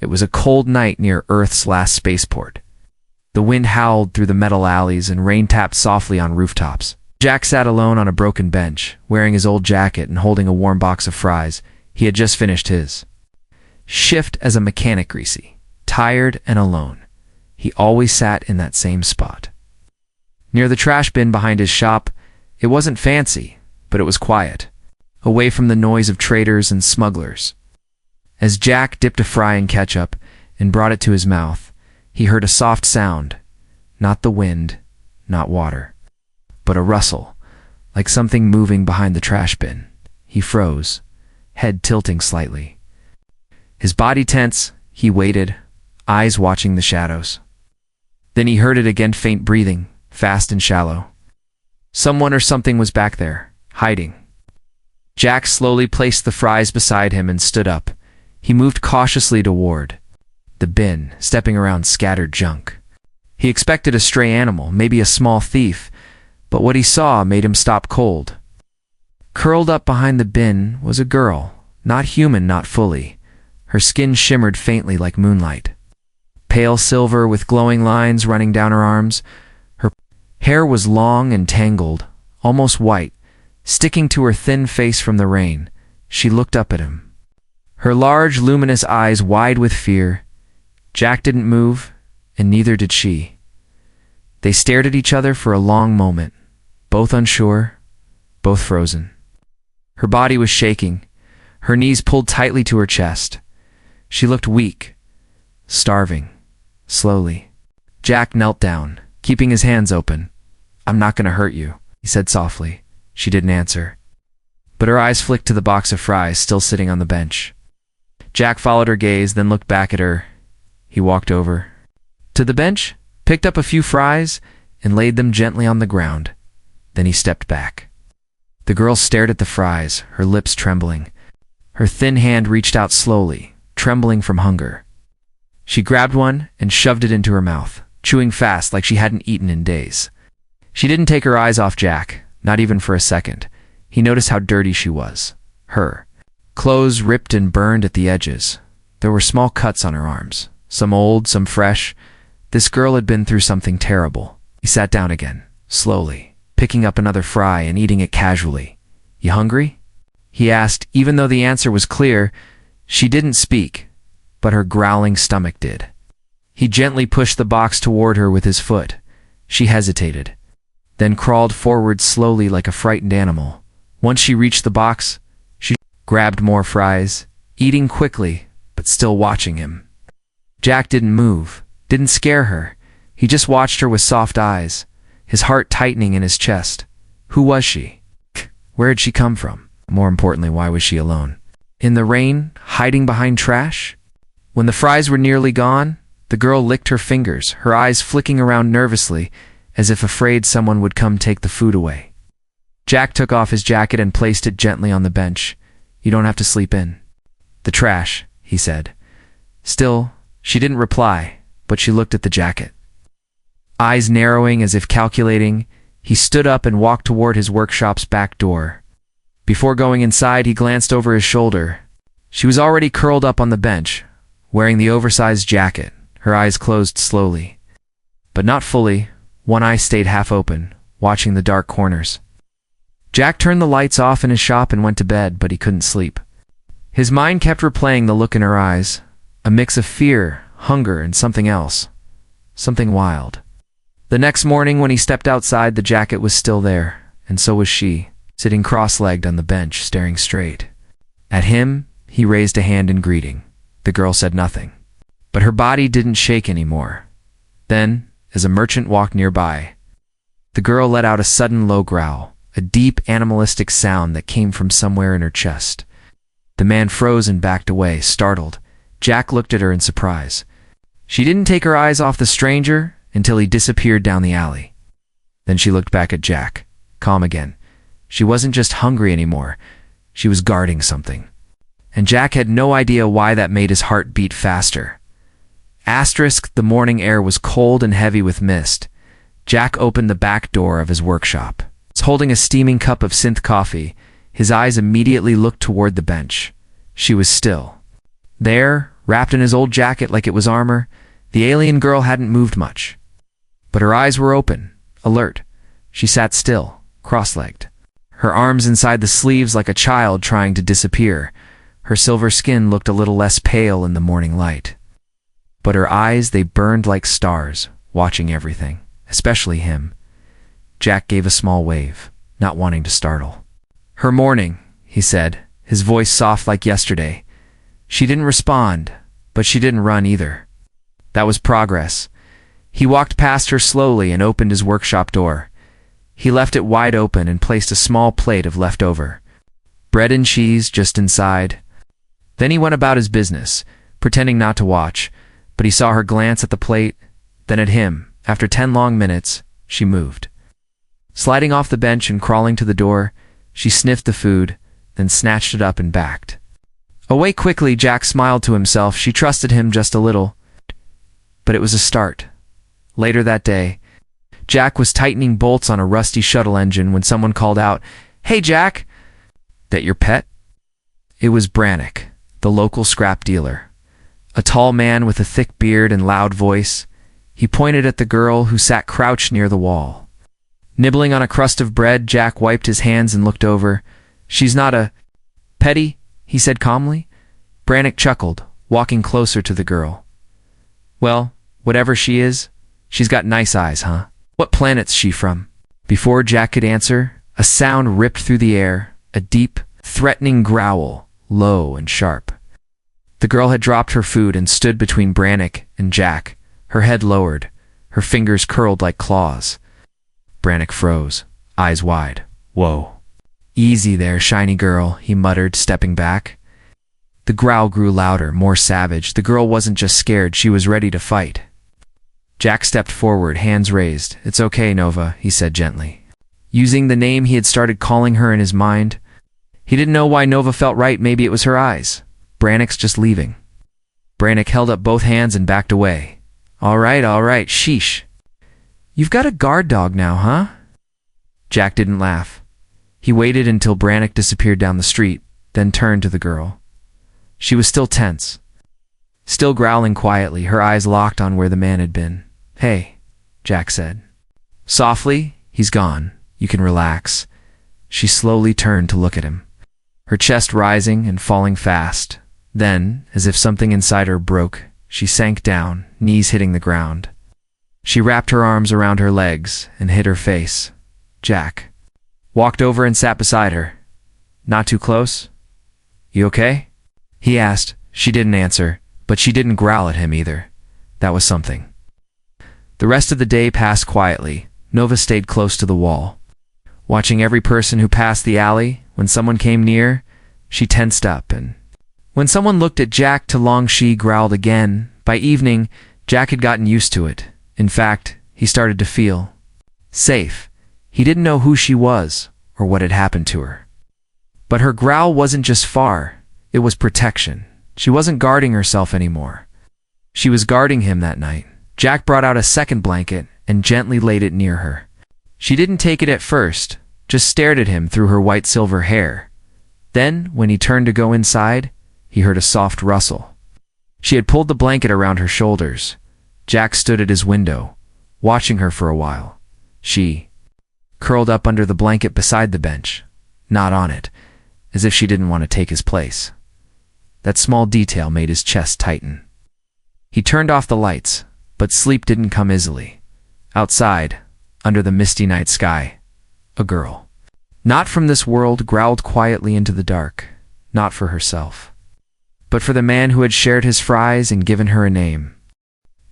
It was a cold night near Earth's last spaceport. The wind howled through the metal alleys and rain tapped softly on rooftops. Jack sat alone on a broken bench, wearing his old jacket and holding a warm box of fries. He had just finished his shift as a mechanic greasy, tired and alone. He always sat in that same spot. Near the trash bin behind his shop, it wasn't fancy, but it was quiet, away from the noise of traders and smugglers. As Jack dipped a fry in ketchup and brought it to his mouth, he heard a soft sound, not the wind, not water, but a rustle, like something moving behind the trash bin. He froze, head tilting slightly. His body tense, he waited, eyes watching the shadows. Then he heard it again, faint breathing, fast and shallow. Someone or something was back there, hiding. Jack slowly placed the fries beside him and stood up. He moved cautiously toward the bin, stepping around scattered junk. He expected a stray animal, maybe a small thief, but what he saw made him stop cold. Curled up behind the bin was a girl, not human, not fully. Her skin shimmered faintly like moonlight, pale silver with glowing lines running down her arms. Her hair was long and tangled, almost white, sticking to her thin face from the rain. She looked up at him, her large, luminous eyes wide with fear. Jack didn't move, and neither did she. They stared at each other for a long moment, both unsure, both frozen. Her body was shaking, her knees pulled tightly to her chest. She looked weak, starving, slowly. Jack knelt down, keeping his hands open. "I'm not going to hurt you," he said softly. She didn't answer, but her eyes flicked to the box of fries still sitting on the bench. Jack followed her gaze, then looked back at her. He walked over to the bench, picked up a few fries, and laid them gently on the ground. Then he stepped back. The girl stared at the fries, her lips trembling. Her thin hand reached out slowly, trembling from hunger. She grabbed one and shoved it into her mouth, chewing fast like she hadn't eaten in days. She didn't take her eyes off Jack, not even for a second. He noticed how dirty she was. Her clothes ripped and burned at the edges. There were small cuts on her arms, some old, some fresh. This girl had been through something terrible. He sat down again, slowly, picking up another fry and eating it casually. "You hungry?" he asked, even though the answer was clear. She didn't speak, but her growling stomach did. He gently pushed the box toward her with his foot. She hesitated, then crawled forward slowly like a frightened animal. Once she reached the box, she grabbed more fries, eating quickly, but still watching him. Jack didn't move, didn't scare her. He just watched her with soft eyes, his heart tightening in his chest. Who was she? Where had she come from? More importantly, why was she alone? In the rain, hiding behind trash? When the fries were nearly gone, the girl licked her fingers, her eyes flicking around nervously, as if afraid someone would come take the food away. Jack took off his jacket and placed it gently on the bench. "You don't have to sleep in." "The trash," he said. Still, she didn't reply, but she looked at the jacket. Eyes narrowing as if calculating, he stood up and walked toward his workshop's back door. Before going inside, he glanced over his shoulder. She was already curled up on the bench, wearing the oversized jacket, her eyes closed slowly. But not fully, one eye stayed half open, watching the dark corners. Jack turned the lights off in his shop and went to bed, but he couldn't sleep. His mind kept replaying the look in her eyes, a mix of fear, hunger, and something else, something wild. The next morning when he stepped outside, the jacket was still there, and so was she, sitting cross-legged on the bench, staring straight. At him, he raised a hand in greeting. The girl said nothing, but her body didn't shake anymore. Then, as a merchant walked nearby, the girl let out a sudden low growl, a deep animalistic sound that came from somewhere in her chest. The man froze and backed away, startled. Jack looked at her in surprise. She didn't take her eyes off the stranger until he disappeared down the alley. Then she looked back at Jack, calm again. She wasn't just hungry anymore. She was guarding something. And Jack had no idea why that made his heart beat faster. The morning air was cold and heavy with mist. Jack opened the back door of his workshop. Holding a steaming cup of synth coffee, his eyes immediately looked toward the bench. She was still there, wrapped in his old jacket like it was armor. The alien girl hadn't moved much. But her eyes were open, alert. She sat still, cross-legged, her arms inside the sleeves like a child trying to disappear. Her silver skin looked a little less pale in the morning light. But her eyes, they burned like stars, watching everything, especially him. Jack gave a small wave, not wanting to startle. "Her morning," he said, his voice soft like yesterday. She didn't respond, but she didn't run either. That was progress. He walked past her slowly and opened his workshop door. He left it wide open and placed a small plate of leftover bread and cheese just inside. Then he went about his business, pretending not to watch, but he saw her glance at the plate, then at him. After 10 long minutes, she moved. Sliding off the bench and crawling to the door, she sniffed the food, then snatched it up and backed away quickly. Jack smiled to himself. She trusted him just a little. But it was a start. Later that day, Jack was tightening bolts on a rusty shuttle engine when someone called out, "Hey, Jack! That your pet?" It was Brannick, the local scrap dealer. A tall man with a thick beard and loud voice. He pointed at the girl who sat crouched near the wall. Nibbling on a crust of bread, Jack wiped his hands and looked over. "She's not a petty," he said calmly. Brannick chuckled, walking closer to the girl. "Well, whatever she is, she's got nice eyes, huh? What planet's she from?" Before Jack could answer, a sound ripped through the air, a deep, threatening growl, low and sharp. The girl had dropped her food and stood between Brannick and Jack, her head lowered, her fingers curled like claws. Brannick froze, eyes wide. "Whoa. Easy there, shiny girl," he muttered, stepping back. The growl grew louder, more savage. The girl wasn't just scared, she was ready to fight. Jack stepped forward, hands raised. "It's okay, Nova," he said gently, using the name he had started calling her in his mind. He didn't know why Nova felt right. Maybe it was her eyes. Brannick's just leaving. Brannick held up both hands and backed away. All right, sheesh. You've got a guard dog now, huh?" Jack didn't laugh. He waited until Brannick disappeared down the street, then turned to the girl. She was still tense, still growling quietly, her eyes locked on where the man had been. "Hey," Jack said. Softly, "He's gone. You can relax." She slowly turned to look at him, her chest rising and falling fast. Then, as if something inside her broke, she sank down, knees hitting the ground. She wrapped her arms around her legs and hid her face. Jack walked over and sat beside her. "Not too close? You okay?" he asked. She didn't answer, but she didn't growl at him either. That was something. The rest of the day passed quietly. Nova stayed close to the wall, watching every person who passed the alley. When someone came near, she tensed up, and when someone looked at Jack too long, she growled again. By evening, Jack had gotten used to it. In fact, he started to feel safe. He didn't know who she was or what had happened to her. But her growl wasn't just far, it was protection. She wasn't guarding herself anymore. She was guarding him that night. Jack brought out a second blanket and gently laid it near her. She didn't take it at first, just stared at him through her white silver hair. Then, when he turned to go inside, he heard a soft rustle. She had pulled the blanket around her shoulders. Jack stood at his window, watching her for a while. She curled up under the blanket beside the bench, not on it, as if she didn't want to take his place. That small detail made his chest tighten. He turned off the lights, but sleep didn't come easily. Outside, under the misty night sky, a girl, not from this world, growled quietly into the dark, not for herself, but for the man who had shared his fries and given her a name.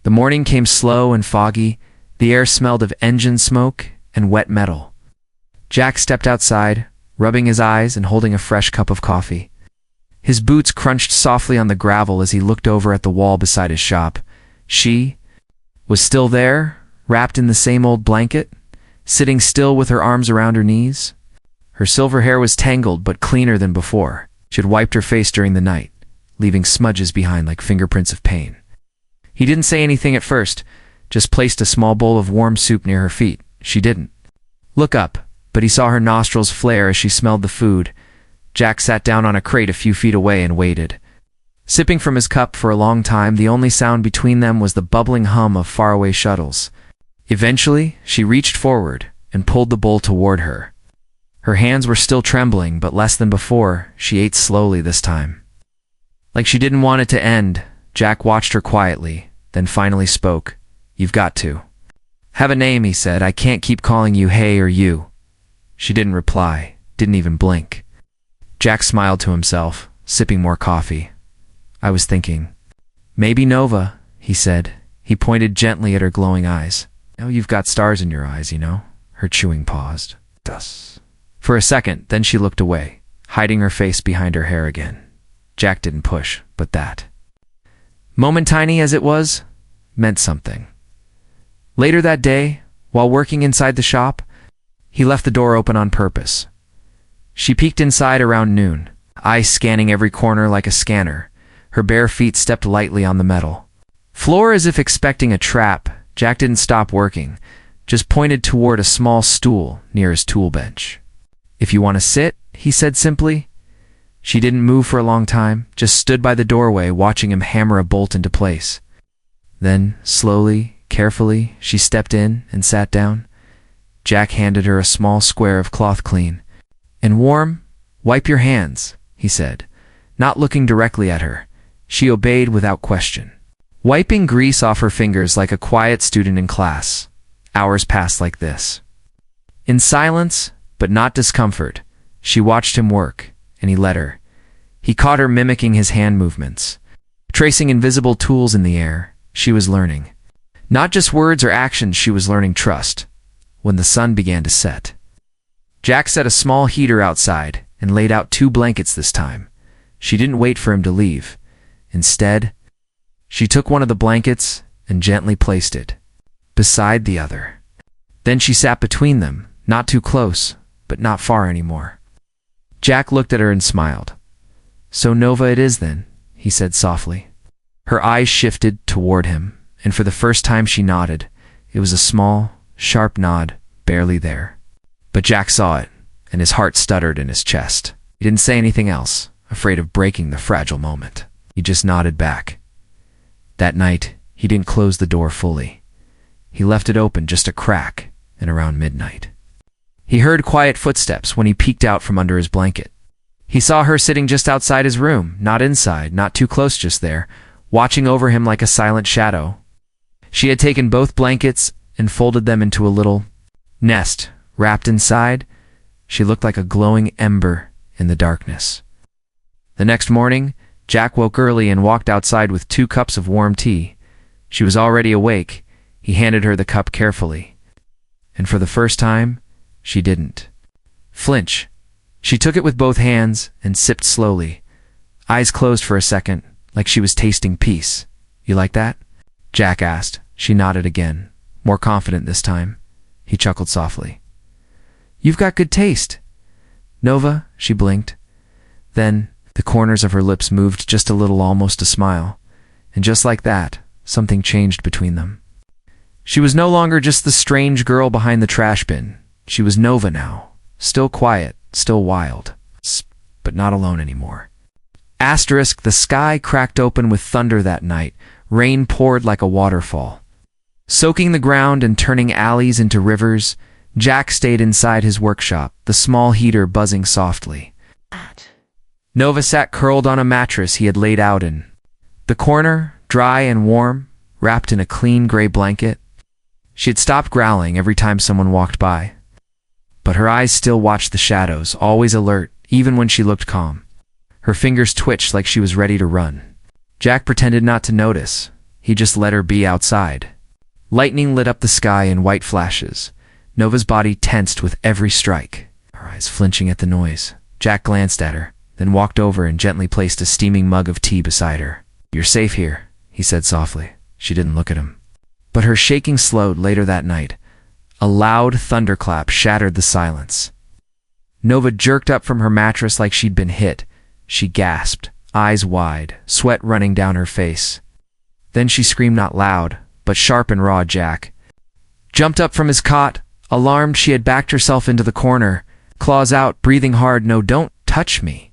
The morning came slow and foggy. The air smelled of engine smoke and wet metal. Jack stepped outside, rubbing his eyes and holding a fresh cup of coffee. His boots crunched softly on the gravel as he looked over at the wall beside his shop. She was still there, wrapped in the same old blanket, sitting still with her arms around her knees. Her silver hair was tangled but cleaner than before. She had wiped her face during the night, leaving smudges behind like fingerprints of pain. He didn't say anything at first, just placed a small bowl of warm soup near her feet. She didn't look up, but he saw her nostrils flare as she smelled the food. Jack sat down on a crate a few feet away and waited. Sipping from his cup for a long time, the only sound between them was the bubbling hum of faraway shuttles. Eventually, she reached forward and pulled the bowl toward her. Her hands were still trembling, but less than before. She ate slowly this time. Like she didn't want it to end, Jack watched her quietly, then finally spoke. "You've got to have a name," he said. "I can't keep calling you hey or you." She didn't reply, didn't even blink. Jack smiled to himself, sipping more coffee. "I was thinking, maybe Nova," he said. He pointed gently at her glowing eyes. "Oh, you've got stars in your eyes, you know." Her chewing paused. "Thus." For a second, then she looked away, hiding her face behind her hair again. Jack didn't push, but that moment, tiny as it was, meant something. Later that day, while working inside the shop, he left the door open on purpose. She peeked inside around noon, eyes scanning every corner like a scanner. Her bare feet stepped lightly on the metal floor as if expecting a trap. Jack didn't stop working, just pointed toward a small stool near his tool bench. "If you want to sit," he said simply. She didn't move for a long time, just stood by the doorway watching him hammer a bolt into place. Then, slowly, carefully, she stepped in and sat down. Jack handed her a small square of cloth, clean and warm. "Wipe your hands," he said, not looking directly at her. She obeyed without question, wiping grease off her fingers like a quiet student in class. Hours passed like this. In silence, but not discomfort, she watched him work, and he let her. He caught her mimicking his hand movements, tracing invisible tools in the air. She was learning. Not just words or actions, she was learning trust. When the sun began to set, Jack set a small heater outside and laid out 2 blankets this time. She didn't wait for him to leave. Instead, she took one of the blankets and gently placed it beside the other. Then she sat between them, not too close, but not far anymore. Jack looked at her and smiled. "So Nova it is then," he said softly. Her eyes shifted toward him, and for the first time she nodded. It was a small, sharp nod, barely there. But Jack saw it, and his heart stuttered in his chest. He didn't say anything else, afraid of breaking the fragile moment. He just nodded back. That night, he didn't close the door fully. He left it open just a crack, and around midnight, he heard quiet footsteps when he peeked out from under his blanket. He saw her sitting just outside his room, not inside, not too close, just there, watching over him like a silent shadow. She had taken both blankets and folded them into a little nest. Wrapped inside, she looked like a glowing ember in the darkness. The next morning, Jack woke early and walked outside with 2 cups of warm tea. She was already awake. He handed her the cup carefully. And for the first time, she didn't flinch. She took it with both hands and sipped slowly, eyes closed for a second, like she was tasting peace. "You like that?" Jack asked. She nodded again, more confident this time. He chuckled softly. "You've got good taste." "Nova," she blinked. Then the corners of her lips moved just a little, almost a smile. And just like that, something changed between them. She was no longer just the strange girl behind the trash bin. She was Nova now, still quiet, still wild, but not alone anymore. Asterisk, the sky cracked open with thunder that night. Rain poured like a waterfall, soaking the ground and turning alleys into rivers. Jack stayed inside his workshop, the small heater buzzing softly. Nova sat curled on a mattress he had laid out in the corner, dry and warm, wrapped in a clean gray blanket. She had stopped growling every time someone walked by, but her eyes still watched the shadows, always alert, even when she looked calm. Her fingers twitched like she was ready to run. Jack pretended not to notice. He just let her be outside. Lightning lit up the sky in white flashes. Nova's body tensed with every strike, her eyes flinching at the noise. Jack glanced at her, then walked over and gently placed a steaming mug of tea beside her. "You're safe here," he said softly. She didn't look at him. But her shaking slowed later that night. A loud thunderclap shattered the silence. Nova jerked up from her mattress like she'd been hit. She gasped, eyes wide, sweat running down her face. Then she screamed, not loud, but sharp and raw. Jack jumped up from his cot. Alarmed, she had backed herself into the corner, claws out, breathing hard. "No, don't touch me."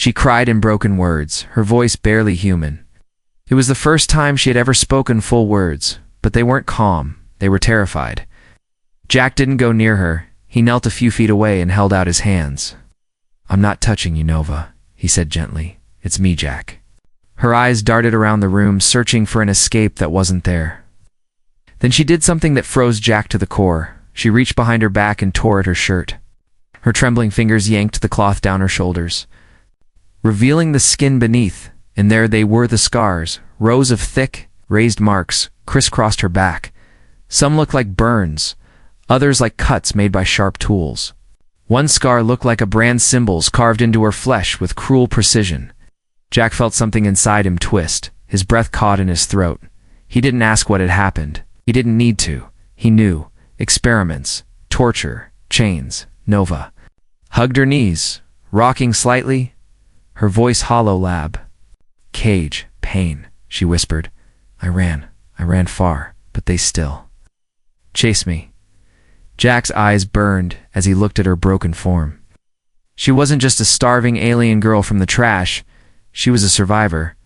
She cried in broken words, her voice barely human. It was the first time she had ever spoken full words, but they weren't calm, they were terrified. Jack didn't go near her. He knelt a few feet away and held out his hands. "I'm not touching you, Nova," he said gently. "It's me, Jack." Her eyes darted around the room, searching for an escape that wasn't there. Then she did something that froze Jack to the core. She reached behind her back and tore at her shirt. Her trembling fingers yanked the cloth down her shoulders, revealing the skin beneath, and there they were, the scars, rows of thick, raised marks, crisscrossed her back. Some looked like burns, others like cuts made by sharp tools. One scar looked like a brand's symbols carved into her flesh with cruel precision. Jack felt something inside him twist, his breath caught in his throat. He didn't ask what had happened. He didn't need to. He knew. Experiments, torture, chains. Nova hugged her knees, rocking slightly, her voice hollow. "Lab. Cage. Pain," she whispered. I ran far, but they still chased me." Jack's eyes burned as he looked at her broken form. She wasn't just a starving alien girl from the trash. She was a survivor.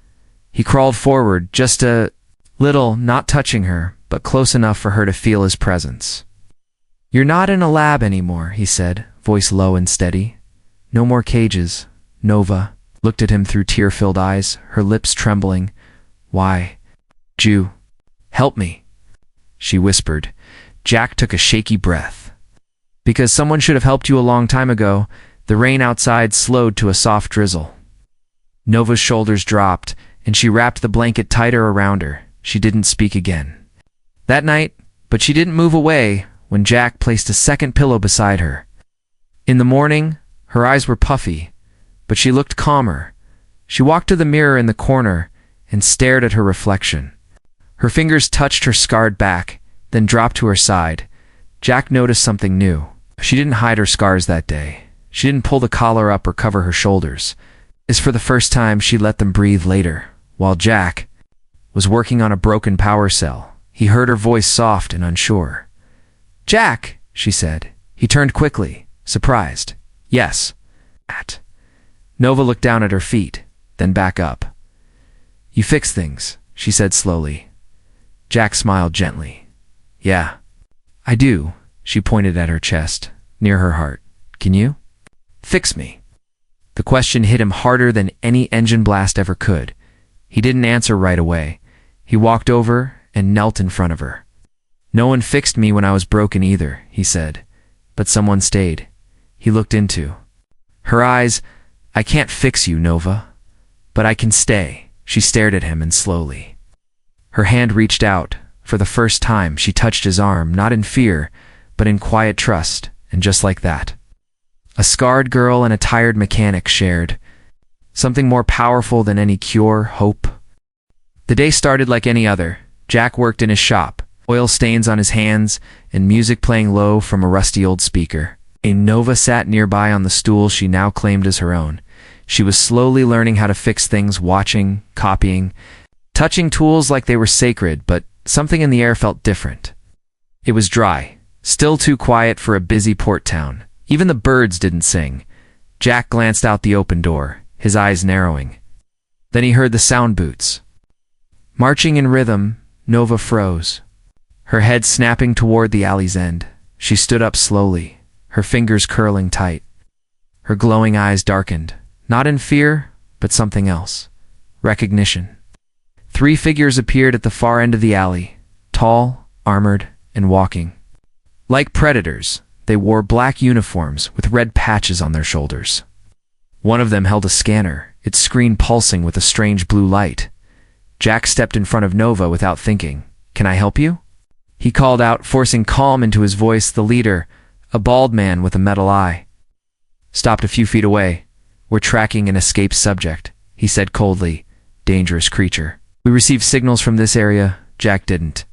He crawled forward, just a little, not touching her, but close enough for her to feel his presence. "You're not in a lab anymore," he said, voice low and steady. "No more cages." Nova looked at him through tear-filled eyes, her lips trembling. "Why? Jew, help me," she whispered. Jack took a shaky breath. "Because someone should have helped you a long time ago." The rain outside slowed to a soft drizzle. Nova's shoulders dropped, and she wrapped the blanket tighter around her. She didn't speak again that night, but she didn't move away when Jack placed a second pillow beside her. In the morning, her eyes were puffy, but she looked calmer. She walked to the mirror in the corner and stared at her reflection. Her fingers touched her scarred back, then dropped to her side. Jack noticed something new. She didn't hide her scars that day. She didn't pull the collar up or cover her shoulders. As for the first time, she let them breathe later. While Jack was working on a broken power cell, he heard her voice soft and unsure. "Jack," she said. He turned quickly, surprised. "Yes." Nova looked down at her feet, then back up. "You fix things," she said slowly. Jack smiled gently. "Yeah, I do." She pointed at her chest, near her heart. "Can you fix me?" The question hit him harder than any engine blast ever could. He didn't answer right away. He walked over and knelt in front of her. "No one fixed me when I was broken either," he said. "But someone stayed." He looked into her eyes. "I can't fix you, Nova, but I can stay." She stared at him and slowly. Her hand reached out. For the first time, she touched his arm, not in fear, but in quiet trust, and just like that, a scarred girl and a tired mechanic shared something more powerful than any cure, hope. The day started like any other. Jack worked in his shop, oil stains on his hands and music playing low from a rusty old speaker. Nova sat nearby on the stool she now claimed as her own. She was slowly learning how to fix things, watching, copying, touching tools like they were sacred, but something in the air felt different. It was dry, still too quiet for a busy port town. Even the birds didn't sing. Jack glanced out the open door, his eyes narrowing. Then he heard the sound boots. Marching in rhythm, Nova froze, her head snapping toward the alley's end. She stood up slowly, her fingers curling tight. Her glowing eyes darkened, not in fear, but something else. Recognition. 3 figures appeared at the far end of the alley, tall, armored, and walking. Like predators, they wore black uniforms with red patches on their shoulders. One of them held a scanner, its screen pulsing with a strange blue light. Jack stepped in front of Nova without thinking. "Can I help you?" He called out, forcing calm into his voice. The leader, a bald man with a metal eye, stopped a few feet away. "We're tracking an escaped subject," he said coldly. "Dangerous creature. We received signals from this area." Jack didn't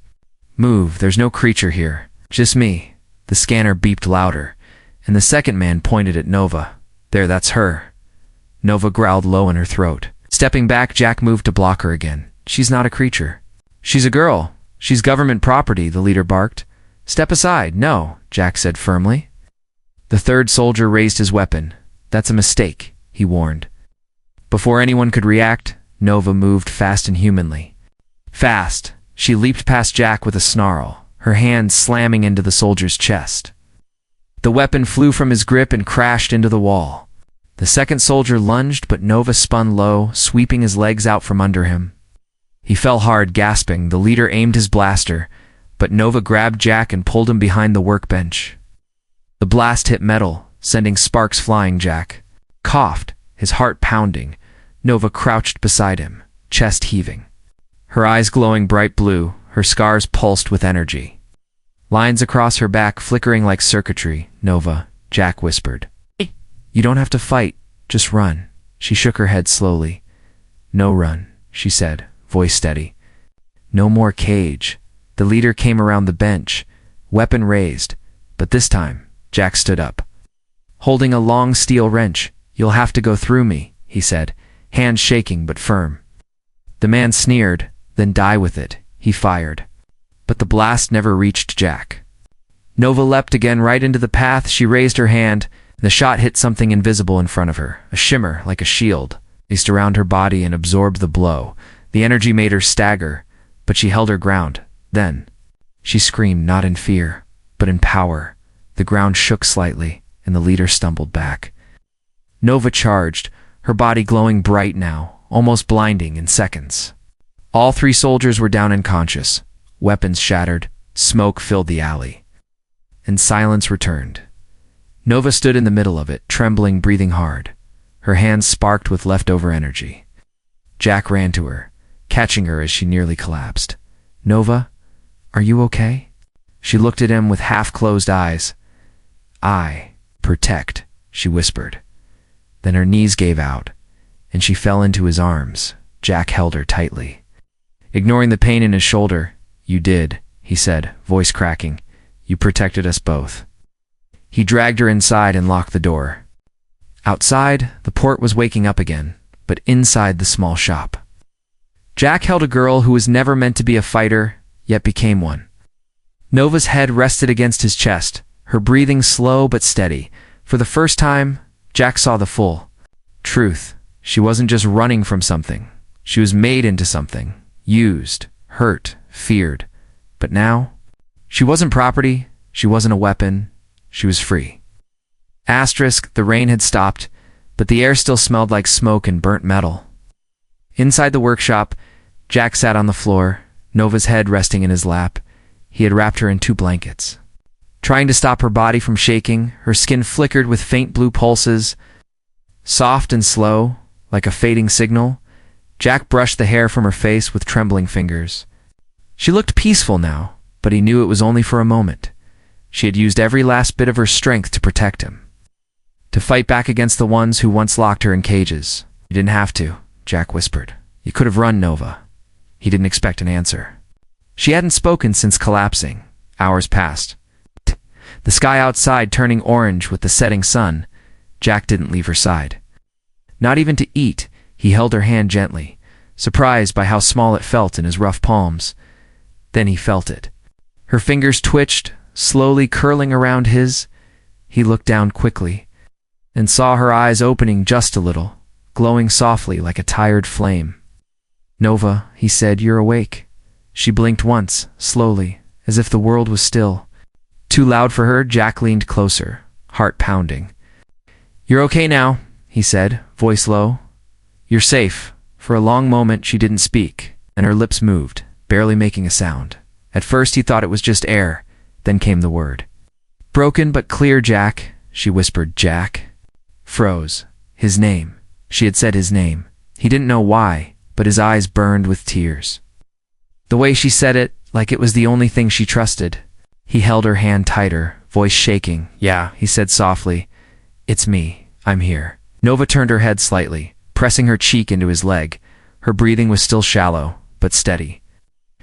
move. "There's no creature here. Just me." The scanner beeped louder, and the second man pointed at Nova. "There, that's her." Nova growled low in her throat. Stepping back, Jack moved to block her again. "She's not a creature. She's a girl. She's government property," the leader barked. "Step aside." "No," Jack said firmly. The third soldier raised his weapon. "That's a mistake," he warned. Before anyone could react, Nova moved fast and humanly. Fast, she leaped past Jack with a snarl, her hand slamming into the soldier's chest. The weapon flew from his grip and crashed into the wall. The second soldier lunged, but Nova spun low, sweeping his legs out from under him. He fell hard, gasping. The leader aimed his blaster, but Nova grabbed Jack and pulled him behind the workbench. The blast hit metal, sending sparks flying. Jack coughed, his heart pounding. Nova crouched beside him, chest heaving. Her eyes glowing bright blue, her scars pulsed with energy. Lines across her back flickering like circuitry. Nova, Jack whispered. You don't have to fight, just run. She shook her head slowly. No run, she said, voice steady. No more cage. The leader came around the bench, weapon raised, but this time, Jack stood up. Holding a long steel wrench. You'll have to go through me, he said, hands shaking but firm. The man sneered, then die with it, he fired. But the blast never reached Jack. Nova leapt again right into the path. She raised her hand. The shot hit something invisible in front of her, a shimmer like a shield, eased around her body and absorbed the blow. The energy made her stagger, but she held her ground. Then, she screamed, not in fear, but in power. The ground shook slightly, and the leader stumbled back. Nova charged, her body glowing bright now, almost blinding in seconds. All three soldiers were down unconscious, weapons shattered, smoke filled the alley. And silence returned. Nova stood in the middle of it, trembling, breathing hard. Her hands sparked with leftover energy. Jack ran to her, catching her as she nearly collapsed. Nova, are you okay? She looked at him with half-closed eyes. I protect, she whispered. Then her knees gave out, and she fell into his arms. Jack held her tightly. Ignoring the pain in his shoulder, you did, he said, voice cracking. You protected us both. He dragged her inside and locked the door. Outside, the port was waking up again, but inside the small shop, Jack held a girl who was never meant to be a fighter, yet became one. Nova's head rested against his chest, her breathing slow but steady. For the first time, Jack saw the full truth. She wasn't just running from something. She was made into something. Used, hurt, feared. But now, she wasn't property, she wasn't a weapon, she was free. Asterisk, the rain had stopped, but the air still smelled like smoke and burnt metal. Inside the workshop, Jack sat on the floor, Nova's head resting in his lap. He had wrapped her in 2 blankets. Trying to stop her body from shaking, her skin flickered with faint blue pulses. Soft and slow, like a fading signal, Jack brushed the hair from her face with trembling fingers. She looked peaceful now, but he knew it was only for a moment. She had used every last bit of her strength to protect him, to fight back against the ones who once locked her in cages. You didn't have to, Jack whispered. You could have run, Nova. He didn't expect an answer. She hadn't spoken since collapsing. Hours passed. The sky outside turning orange with the setting sun. Jack didn't leave her side. Not even to eat, he held her hand gently, surprised by how small it felt in his rough palms. Then he felt it. Her fingers twitched, slowly curling around his. He looked down quickly and saw her eyes opening just a little, glowing softly like a tired flame. Nova, he said, you're awake. She blinked once, slowly, as if the world was still. Too loud for her, Jack leaned closer, heart pounding. You're okay now, he said, voice low. You're safe. For a long moment she didn't speak, and her lips moved, barely making a sound. At first he thought it was just air. Then came the word. Broken but clear, Jack, she whispered. Jack froze. His name. She had said his name. He didn't know why, but his eyes burned with tears. The way she said it, like it was the only thing she trusted. He held her hand tighter, voice shaking. Yeah, he said softly. It's me. I'm here. Nova turned her head slightly, pressing her cheek into his leg. Her breathing was still shallow, but steady.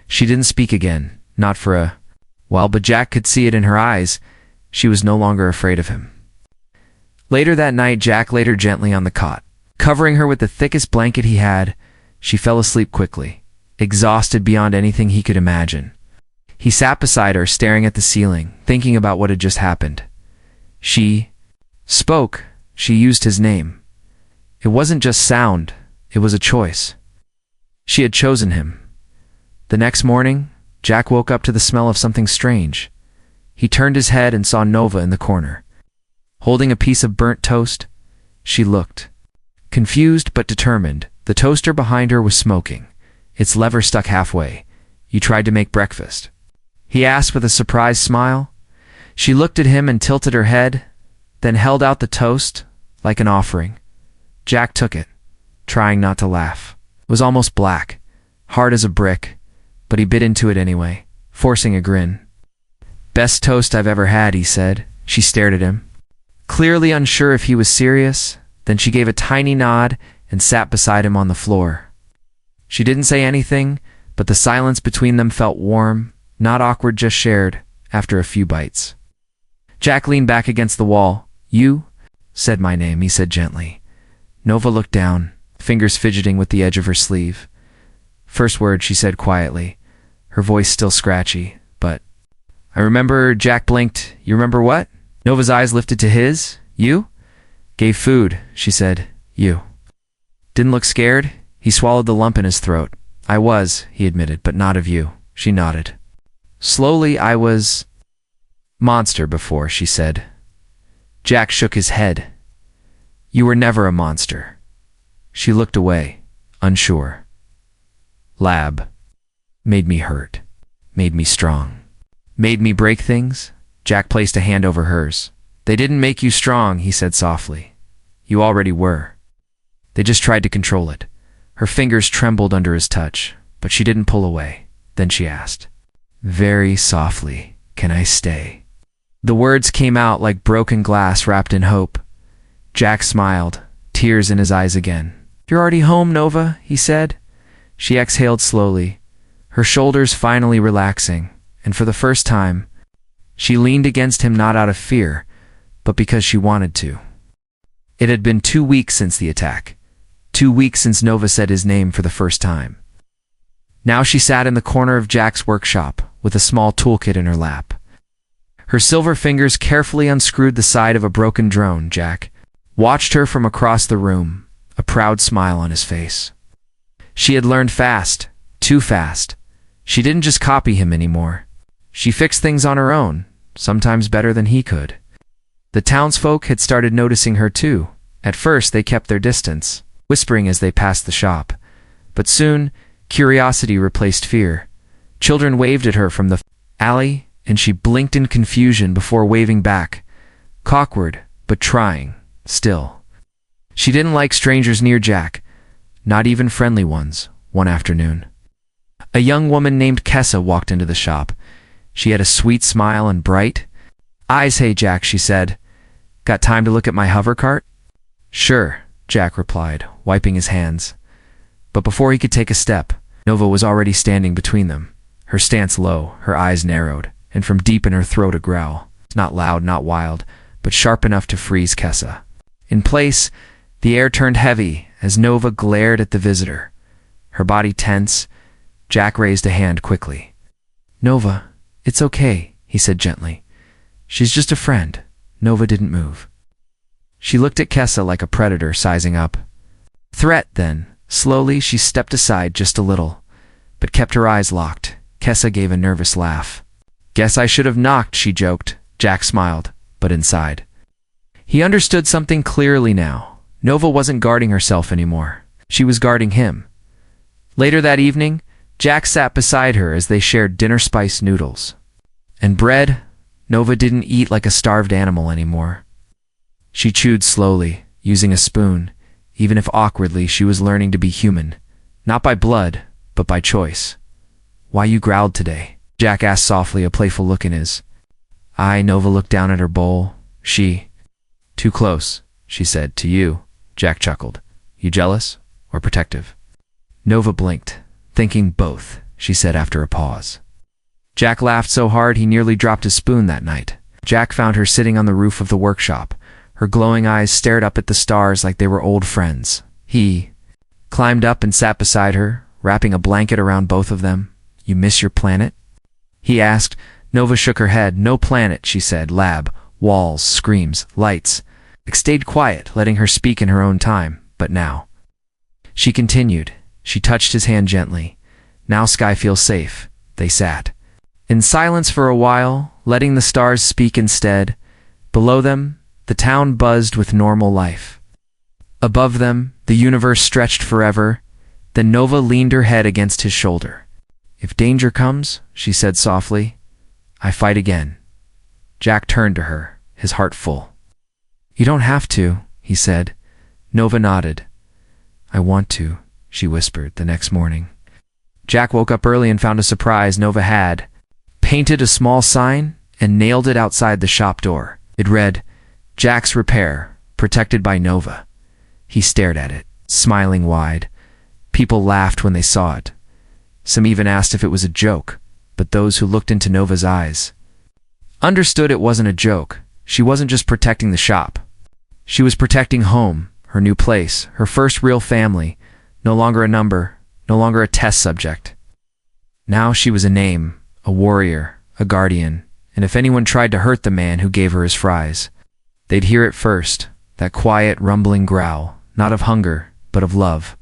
She didn't speak again, not for a while, but Jack could see it in her eyes. She was no longer afraid of him. Later that night, Jack laid her gently on the cot. Covering her with the thickest blanket he had, she fell asleep quickly, exhausted beyond anything he could imagine. He sat beside her, staring at the ceiling, thinking about what had just happened. She spoke. She used his name. It wasn't just sound, it was a choice. She had chosen him. The next morning, Jack woke up to the smell of something strange. He turned his head and saw Nova in the corner. Holding a piece of burnt toast, she looked. Confused but determined, the toaster behind her was smoking, its lever stuck halfway. "You tried to make breakfast?" he asked with a surprised smile. She looked at him and tilted her head, then held out the toast like an offering. Jack took it, trying not to laugh. It was almost black, hard as a brick, but he bit into it anyway, forcing a grin. "Best toast I've ever had," he said. She stared at him, clearly unsure if he was serious. Then she gave a tiny nod and sat beside him on the floor. She didn't say anything, but the silence between them felt warm, not awkward, just shared, after a few bites. Jack leaned back against the wall. "You said my name," he said gently. Nova looked down, fingers fidgeting with the edge of her sleeve. "First word," she said quietly, her voice still scratchy, but... "I remember," Jack blinked. "You remember what?" Nova's eyes lifted to his. "You?" "Gave food," she said. "You." "Didn't look scared?" He swallowed the lump in his throat. "I was," he admitted, "but not of you." She nodded. Slowly, "I was monster before," she said. Jack shook his head. "You were never a monster." She looked away, unsure. "Lab. Made me hurt. Made me strong. Made me break things." Jack placed a hand over hers. "They didn't make you strong," he said softly. "You already were. They just tried to control it." Her fingers trembled under his touch, but she didn't pull away. Then she asked, very softly, "Can I stay?" The words came out like broken glass wrapped in hope. Jack smiled, tears in his eyes again. "You're already home, Nova," he said. She exhaled slowly, her shoulders finally relaxing, and for the first time, she leaned against him not out of fear, but because she wanted to. It had been 2 weeks since the attack. 2 weeks since Nova said his name for the first time. Now she sat in the corner of Jack's workshop, with a small toolkit in her lap. Her silver fingers carefully unscrewed the side of a broken drone. Jack watched her from across the room, a proud smile on his face. She had learned fast, too fast. She didn't just copy him anymore. She fixed things on her own, sometimes better than he could. The townsfolk had started noticing her too. At first they kept their distance, whispering as they passed the shop. But soon, curiosity replaced fear. Children waved at her from the alley, and she blinked in confusion before waving back. Awkward, but trying, still. She didn't like strangers near Jack, not even friendly ones. One afternoon, a young woman named Kessa walked into the shop. She had a sweet smile and bright eyes. "Hey, Jack," she said. "Got time to look at my hover cart?" "Sure," Jack replied, wiping his hands. But before he could take a step, Nova was already standing between them, her stance low, her eyes narrowed, and from deep in her throat a growl, not loud, not wild, but sharp enough to freeze Kessa. In place, the air turned heavy as Nova glared at the visitor. Her body tense, Jack raised a hand quickly. "Nova, it's okay," he said gently. "She's just a friend." Nova didn't move. She looked at Kessa like a predator sizing up. Threat, then. Slowly, she stepped aside just a little, but kept her eyes locked. Kessa gave a nervous laugh. "Guess I should have knocked," she joked. Jack smiled, but inside. He understood something clearly now. Nova wasn't guarding herself anymore. She was guarding him. Later that evening, Jack sat beside her as they shared dinner-spice noodles. And bread. Nova didn't eat like a starved animal anymore. She chewed slowly, using a spoon. Even if awkwardly, she was learning to be human. Not by blood, but by choice. "Why you growled today?" Jack asked softly, a playful look in his eye. Nova looked down at her bowl. She, "Too close," she said. "To you." Jack chuckled. "You jealous or protective?" Nova blinked, thinking both, she said after a pause. Jack laughed so hard he nearly dropped his spoon that night. Jack found her sitting on the roof of the workshop. Her glowing eyes stared up at the stars like they were old friends. He climbed up and sat beside her, wrapping a blanket around both of them. "You miss your planet?" he asked. Nova shook her head. "No planet," she said. "Lab, walls, screams, lights." Jack stayed quiet, letting her speak in her own time. but now. She continued. She touched his hand gently. Now Sky feels safe. They sat in silence for a while, letting the stars speak instead. Below them, the town buzzed with normal life. Above them, the universe stretched forever. Then Nova leaned her head against his shoulder. If danger comes, she said softly, I fight again. Jack turned to her, his heart full. You don't have to, he said. Nova nodded. I want to, she whispered the next morning. Jack woke up early and found a surprise. Nova had painted a small sign and nailed it outside the shop door. It read, Jack's Repair, protected by Nova. He stared at it, smiling wide. People laughed when they saw it. Some even asked if it was a joke, but those who looked into Nova's eyes understood it wasn't a joke. She wasn't just protecting the shop. She was protecting home, her new place, her first real family, no longer a number, no longer a test subject. Now she was a name, a warrior, a guardian, and if anyone tried to hurt the man who gave her his fries, they'd hear it first, that quiet, rumbling growl, not of hunger, but of love.